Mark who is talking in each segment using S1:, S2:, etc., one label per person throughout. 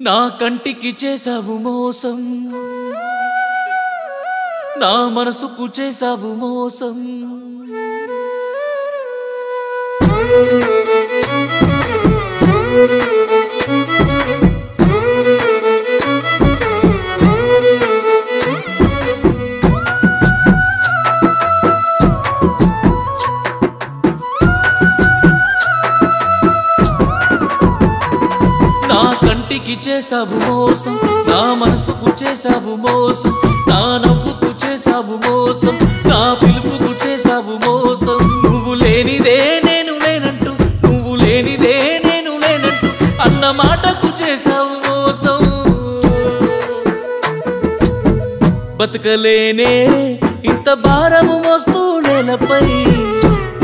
S1: నా కంటికి చేసావు మోసం, నా మనసుకు చేసావు మోసం. నా కంటికి చేసావు మోసం, నా మనసుకు చేసావు మోసం, నా నవ్వుకు చేసావు మోసం, నా పిలుపుకు చేసావు మోసం. నువ్వు లేనిదే నేను లేనంటూ, నువ్వు లేనిదే నేను లేనంటూ అన్న మాటకు చేసావు మోసం. బతకలేనే ఇంత భారము మోస్తూ నేలపై,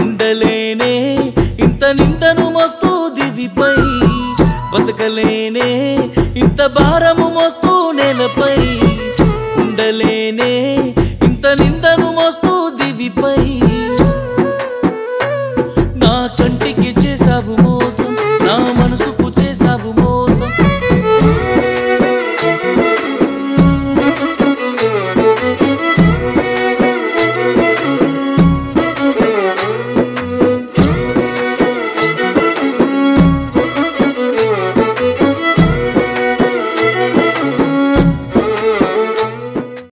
S1: ఉండలేనే ఇంత నిందను మోస్తూ దివిపై. బతకలేనే ఇంత భారము మోస్తూ నేలపై,